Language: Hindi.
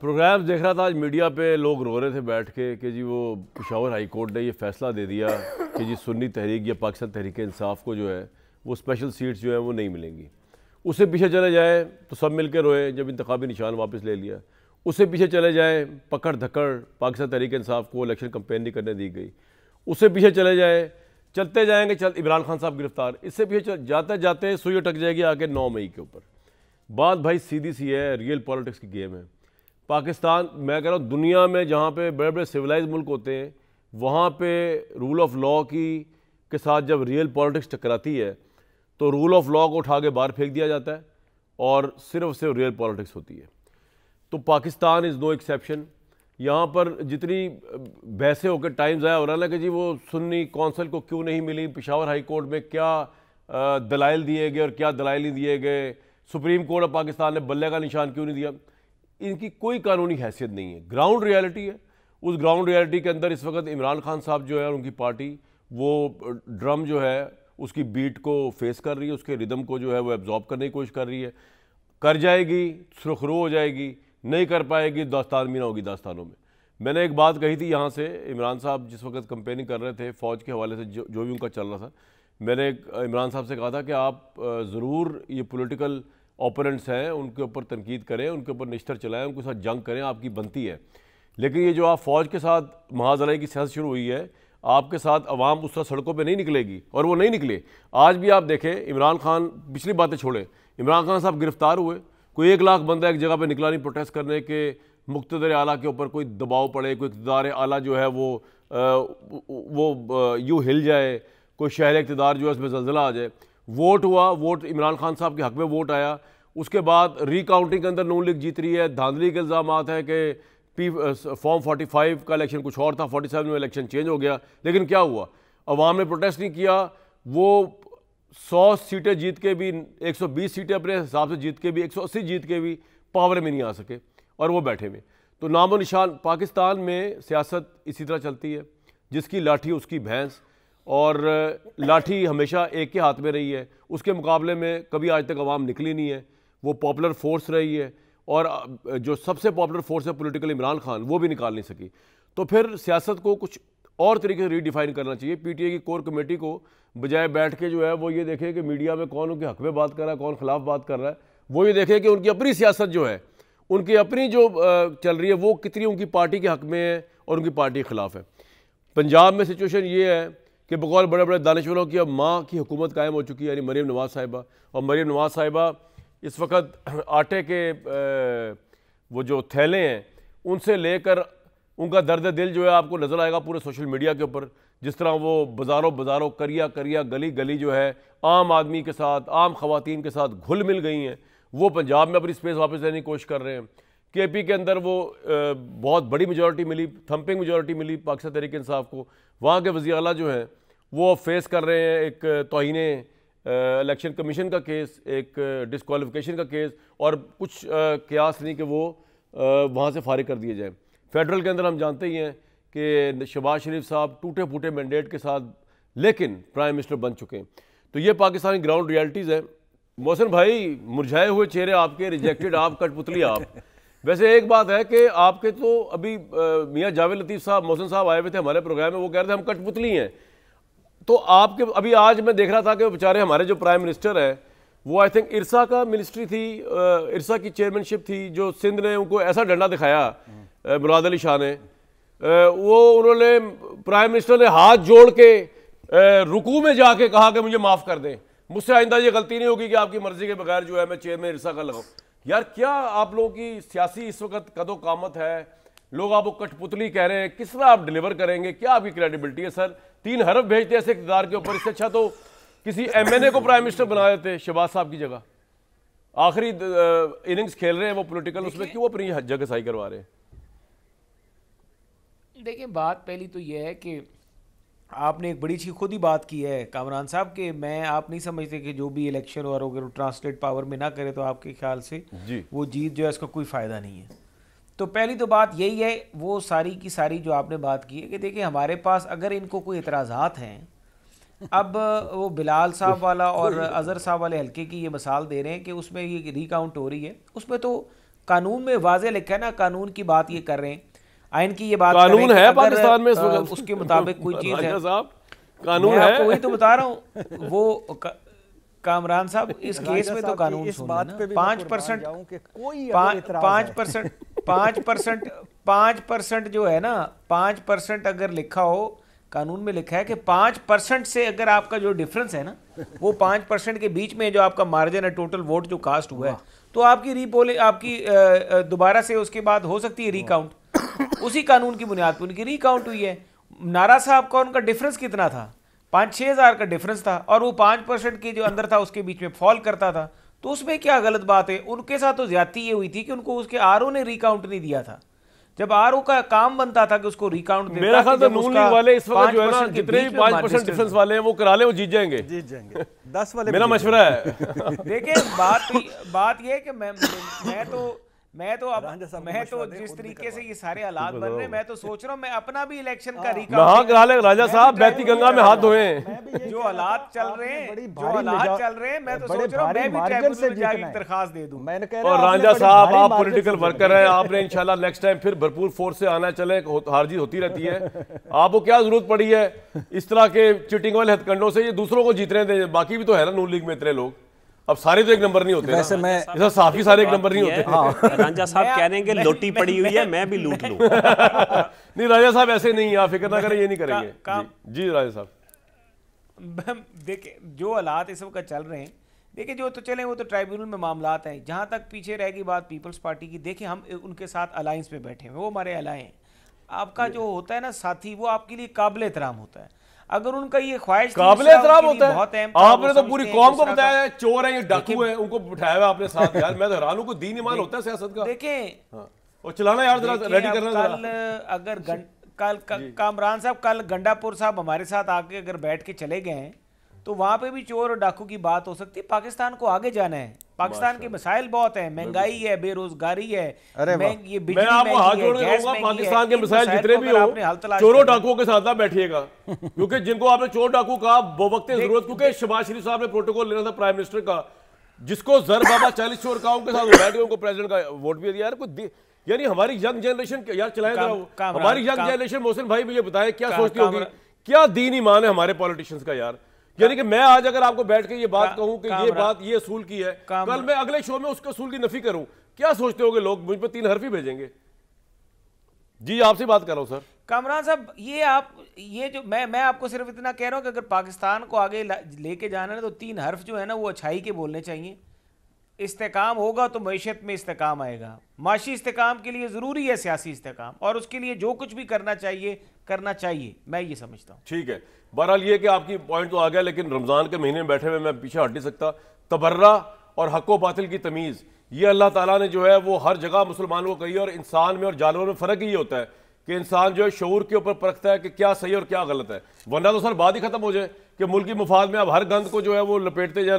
प्रोग्राम देख रहा था आज मीडिया पे, लोग रो रहे थे बैठ के कि जी वो पेशावर हाई कोर्ट ने ये फैसला दे दिया कि जी सुन्नी तहरीक या पाकिस्तान तहरीक इंसाफ को जो है वो स्पेशल सीट्स जो है वो नहीं मिलेंगी। उससे पीछे चले जाए तो सब मिल के रोए जब इंतखाबी निशान वापस ले लिया। उससे पीछे चले जाए, पकड़ धक्कड़, पाकिस्तान तहरीक इंसाफ को इलेक्शन कंपेन नहीं करने दी गई। उससे पीछे चले जाए, चलते जाएंगे, इमरान खान साहब गिरफ्तार। इससे पीछे जाते जाते सुई अटक जाएगी आके 9 मई के ऊपर। बात भाई सीधी सी है, रियल पॉलिटिक्स की गेम है। पाकिस्तान, मैं कह रहा हूँ, दुनिया में जहाँ पे बड़े बड़े सिविलाइज मुल्क होते हैं वहाँ पे रूल ऑफ लॉ की के साथ जब रियल पॉलिटिक्स टकराती है तो रूल ऑफ लॉ को उठा के बाहर फेंक दिया जाता है और सिर्फ रियल पॉलिटिक्स होती है। तो पाकिस्तान इज़ नो एक्सेप्शन। यहाँ पर जितनी बहसें होकर टाइम ज़ाया हो रहा है ना कि जी वो सुन्नी कौंसिल को क्यों नहीं मिली, पेशावर हाई कोर्ट में क्या दलाइल दिए गए और क्या दलाइल नहीं दिए गए, सुप्रीम कोर्ट ऑफ पाकिस्तान ने बल्ले का निशान क्यों नहीं दिया, इनकी कोई कानूनी हैसियत नहीं है। ग्राउंड रियलिटी है। उस ग्राउंड रियलिटी के अंदर इस वक्त इमरान खान साहब जो है और उनकी पार्टी वो ड्रम जो है उसकी बीट को फेस कर रही है, उसके रिदम को जो है वो एब्जॉर्ब करने की कोशिश कर रही है। कर जाएगी, सुरखरू हो जाएगी, नहीं कर पाएगी, दास्तान भी ना होगी दास्तानों में। मैंने एक बात कही थी यहाँ से, इमरान साहब जिस वक्त कंपेनिंग कर रहे थे फ़ौज के हवाले से जो भी उनका चल रहा था, मैंने इमरान साहब से कहा था कि आप ज़रूर ये पॉलिटिकल ओपोनेंट्स हैं उनके ऊपर तनकीद करें, उनके ऊपर निश्तर चलाएं, उनके साथ जंग करें, आपकी बनती है। लेकिन ये जो आप फ़ौज के साथ महाजलाई की सियासत शुरू हुई है, आपके साथ अवाम उस तरह सड़कों पे नहीं निकलेगी और वो नहीं निकले। आज भी आप देखें, इमरान खान, पिछली बातें छोड़ें, इमरान खान साहब गिरफ्तार हुए, कोई 1 लाख बंदा एक जगह पे निकला नहीं प्रोटेस्ट करने के मुक़्तदर आला के ऊपर कोई दबाव पड़े, कोई इक़्तिदार आला जो है वो यूँ हिल जाए, कोई शहर इक़्तिदार जो है उसमें ज़लज़ला आ जाए। वोट हुआ, वोट इमरान खान साहब के हक़ में वोट आया। उसके बाद रिकाउंटिंग के अंदर नून लीग जीत रही है। धांधली के इल्ज़ामात है कि फॉर्म 45 का इलेक्शन कुछ और था, 47 में इलेक्शन चेंज हो गया। लेकिन क्या हुआ, अवाम ने प्रोटेस्ट नहीं किया। वो 100 सीटें जीत के भी, 120 सीटें अपने हिसाब से जीत के भी, 180 जीत के भी पावर में नहीं आ सके और वो बैठे हुए। तो नामो निशान पाकिस्तान में सियासत इसी तरह चलती है, जिसकी लाठी उसकी भैंस, और लाठी हमेशा एक के हाथ में रही है। उसके मुकाबले में कभी आज तक अवाम निकली नहीं है। वो पॉपुलर फोर्स रही है और जो सबसे पॉपुलर फोर्स है पॉलिटिकल इमरान खान, वो भी निकाल नहीं सकी। तो फिर सियासत को कुछ और तरीके से रीडिफाइन करना चाहिए। पीटीआई की कोर कमेटी को बजाय बैठ के जो है वो ये देखे कि मीडिया में कौन उनके हक में बात कर रहा है, कौन खिलाफ बात कर रहा है, वो ये देखे कि उनकी अपनी सियासत जो है, उनकी अपनी जो चल रही है, वो कितनी उनकी पार्टी के हक में है और उनकी पार्टी के खिलाफ है। पंजाब में सिचुएशन ये है कि बकौल बड़े बड़े दानिशवरों की अब माँ की हुकूमत कायम हो चुकी है, यानी मरीम नवाज़ साहिबा। और मरीम नवाज़ साहिबा इस वक्त आटे के वो जो थैले हैं उनसे लेकर उनका दर्द दिल जो है आपको नज़र आएगा पूरे सोशल मीडिया के ऊपर। जिस तरह वो बाज़ारों करिया करिया गली गली जो है आम आदमी के साथ, आम ख़वातीन के साथ घुल मिल गई हैं। वो पंजाब में अपनी स्पेस वापस लेने की कोशिश कर रहे हैं। केपी के अंदर वो बहुत बड़ी मेजॉरिटी मिली, थम्पिंग मेजॉरिटी मिली पाकिस्तान तहरीक इंसाफ को। वहाँ के वज़ीर आला जो हैं वो फेस कर रहे हैं एक तौहीने इलेक्शन कमीशन का केस, एक डिस्क्वालिफिकेशन का केस, और कुछ कयास नहीं कि वो वहाँ से फारिग कर दिए जाएँ। फेडरल के अंदर हम जानते ही हैं कि शहबाज शरीफ साहब टूटे फूटे मैंडेट के साथ लेकिन प्राइम मिनिस्टर बन चुके हैं। तो ये पाकिस्तानी ग्राउंड रियलिटीज़ है। मोहसिन भाई, मुरझाए हुए चेहरे आपके, रिजेक्टेड आप, कठपुतली आप। वैसे एक बात है कि आपके तो अभी मियाँ जावेद लतीफ़ साहब, मोहसिन साहब आए हुए थे हमारे प्रोग्राम में, वो कह रहे थे हम कठपुतली हैं। तो आपके अभी आज मैं देख रहा था कि बेचारे हमारे जो प्राइम मिनिस्टर है वो आई थिंक इरसा का मिनिस्ट्री थी, इरसा की चेयरमैनशिप थी, जो सिंध ने उनको ऐसा डंडा दिखाया मुराद अली शाह ने, वो उन्होंने प्राइम मिनिस्टर ने हाथ जोड़ के रुकू में जाके कहा कि मुझे माफ़ कर दें, मुझसे आइंदा ये गलती नहीं होगी कि आपकी मर्जी के बगैर जो है मैं चेयरमैन इरसा का लगाऊं। यार क्या आप लोगों की सियासी इस वक्त कदो कामत है, लोग आपको कठपुतली कह रहे हैं, किस तरह आप डिलीवर करेंगे, क्या आपकी क्रेडिबिलिटी है सर? 3 हरफ भेजते ऐसे इक़्तिदार के ऊपर, इससे अच्छा तो किसी एमएनए को प्राइम मिनिस्टर बना देते शहबाज साहब की जगह। आखिरी इनिंग्स खेल रहे हैं वो पॉलिटिकल, उसमें क्यों अपनी जगह सही करवा रहे हैं? देखिए, बात पहली तो ये है कि आपने एक बड़ी चीज़ खुद ही बात की है कामरान साहब कि आप नहीं समझते कि जो भी इलेक्शन और अगर ट्रांसलेट पावर में ना करे तो आपके ख्याल से वो जीत जो है उसका कोई फ़ायदा नहीं है। तो पहली तो बात यही है, वो सारी की सारी जो आपने बात की है कि देखिए हमारे पास अगर इनको कोई एतराज़ात हैं, अब वो बिलाल साहब वाला और अज़हर साहब वाले हल्के की ये मिसाल दे रहे हैं कि उसमें ये रिकाउंट हो रही है, उसमें तो कानून में वाजे लिखा है ना, कानून की बात ये कर रहे हैं, आइन की ये बात कानून है पाकिस्तान में उसके मुताबिक कोई चीज है साहब, कानून है, वही तो बता रहा हूँ। वो कामरान साहब इस केस में तो कानून इस बात पे भी 5% 5% जो है ना, 5% अगर लिखा हो कानून में, लिखा है कि 5% से अगर आपका जो डिफरेंस है ना, वो 5% के बीच में जो आपका मार्जिन है टोटल वोट जो कास्ट हुआ है, तो आपकी रीपोलिंग, आपकी दोबारा से उसके बाद हो सकती है रिकाउंट। उसी कानून की बुनियाद पर उनकी रिकाउंट हुई है। नारा साहब का उनका डिफरेंस कितना था? 5-6 हज़ार का डिफरेंस था, और वो 5% के जो अंदर था उसके बीच में फॉल करता था, तो उसमें क्या गलत बात है? उनके साथ तो ज्यादती ये हुई थी कि उनको उसके आरओ ने रिकाउंट नहीं दिया था, जब आरओ का काम बनता था कि उसको रिकाउंट देता। मेरा ख्याल नून लीग वाले इस वक्त जो है ना, जितने भी 5% डिफरेंस वाले हैं वो करा ले, वो जीत जाएंगे 10 वाले, मेरा मशवरा है। देखिए बात ये है कि मैं तो जिस तरीके से ये सारे हालात बन रहे हैं, मैं तो सोच रहा हूँ मैं अपना भी इलेक्शन का रिकाउंट करा ले राजा साहब, बैती गंगा में हाथ धोए। जो हालात चल रहे हैं मैं तो सोच रहा हूँ मैं भी ट्राइब्यूनल में जाके दरखास्त दे दूं। और राजा साहब आप पॉलिटिकल वर्कर हैं, आपने इंशाल्लाह नेक्स्ट टाइम फिर भरपूर फोर्स से आना, चले हार जीत होती रहती है, आपको क्या जरूरत पड़ी है इस तरह के चिटिंग वाले हथकंडों से? ये दूसरों को जीत रहे थे, बाकी भी तो है ना नून लीग में इतने लोग, अब सारे तो एक नंबर नहीं होते। वैसे मैं साफी सारे एक नंबर नहीं होते। हाँ, राजा साहब कह रहे हैं कि लोटी पड़ी हुई है, मैं भी लूट लूं। नहीं राजा साहब ऐसे नहीं, आप फिक्र ना करें, ये नहीं करेंगे। जी राजा साहब, देखिए जो हालात इस वक्त चल रहे हैं, देखिए जो तो चले वो तो ट्राइब्यूनल में मामलात हैं। जहां तक पीछे रहेगी बात पीपल्स पार्टी की, देखिए हम उनके साथ अलायंस में बैठे हैं, वो हमारे अलाय हैं। आपका जो होता है ना साथी, वो आपके लिए काबिल एहतराम होता है। अगर उनका ये ख्वाहिश काबिल एहतराम होता है, आपने तो पूरी कौम को बताया है चोर है, ये डाकू है, उनको बिठाया हुआ आपने साथ। यार मैं तो हैरान हूं, को दीन ईमान होता है सियासत का। देखें और चलाना यार जरा रेडी करना। अगर कल कामरान साहब, कल गंडापुर साहब हमारे साथ आके अगर बैठ के चले गए हैं, तो वहां पे भी चोर और डाकू की बात हो सकती है। पाकिस्तान को आगे जाना है, पाकिस्तान के मसाइल बहुत है, महंगाई है, बेरोजगारी है, ये मैं आपको हाथ जोड़ के कहूंगा पाकिस्तान के मसाइल जितने भी हो, चोरों डाकुओं के साथ ना बैठिएगा, क्योंकि जिनको आपने चोर डाकू कहा वो वक्त जरूरत, क्योंकि शहबाज शरीफ साहब ने प्रोटोकॉल लेना था प्राइम मिनिस्टर का, जिसको जर बाबा 40 चोर का उनके साथ बैठ गए, उनको प्रेसिडेंट का वोट भी दिया। यार यानी हमारी यंग जनरेशन यार चलाए, हमारी यंग जनरेशन, मोहसिन भाई मुझे बताएं क्या सोचती होगी, क्या दीन ईमान है हमारे पॉलिटिशियंस का यार? यानी कि मैं आज अगर आपको बैठ के ये बात कहूं कि ये बात ये असूल की है, कल मैं अगले शो में उसके असूल की नफी करूं, क्या सोचते होगे लोग? मुझ पर 3 हरफ ही भेजेंगे। जी आपसे बात कर रहा हूं सर। कामरान साहब, ये जो मैं आपको सिर्फ इतना कह रहा हूं कि अगर पाकिस्तान को आगे लेके जाना है तो 3 हर्फ जो है ना वो अच्छाई के बोलने चाहिए। इस्तेकाम होगा तो मईशत में इस्तेकाम आएगा। माशी इस्तेकाम के लिए ज़रूरी है सियासी इस्तेकाम, और उसके लिए जो कुछ भी करना चाहिए, मैं ये समझता हूँ। ठीक है, बहरहाल ये कि आपकी पॉइंट तो आ गया, लेकिन रमज़ान के महीने में बैठे हुए मैं पीछे हट नहीं सकता। तबर्रा और हक़ बातिल की तमीज़ ये अल्लाह ताला ने जो है वो हर जगह मुसलमानों को कही है, और इंसान में और जानवर में फ़र्क ये होता है कि इंसान जो है शऊर के ऊपर परखता है कि क्या सही और क्या गलत है, वरना तो सर बात ही खत्म हो जाए कि मुल्की मुफाद में अब हर गंद को जो है वो लपेटते जाए।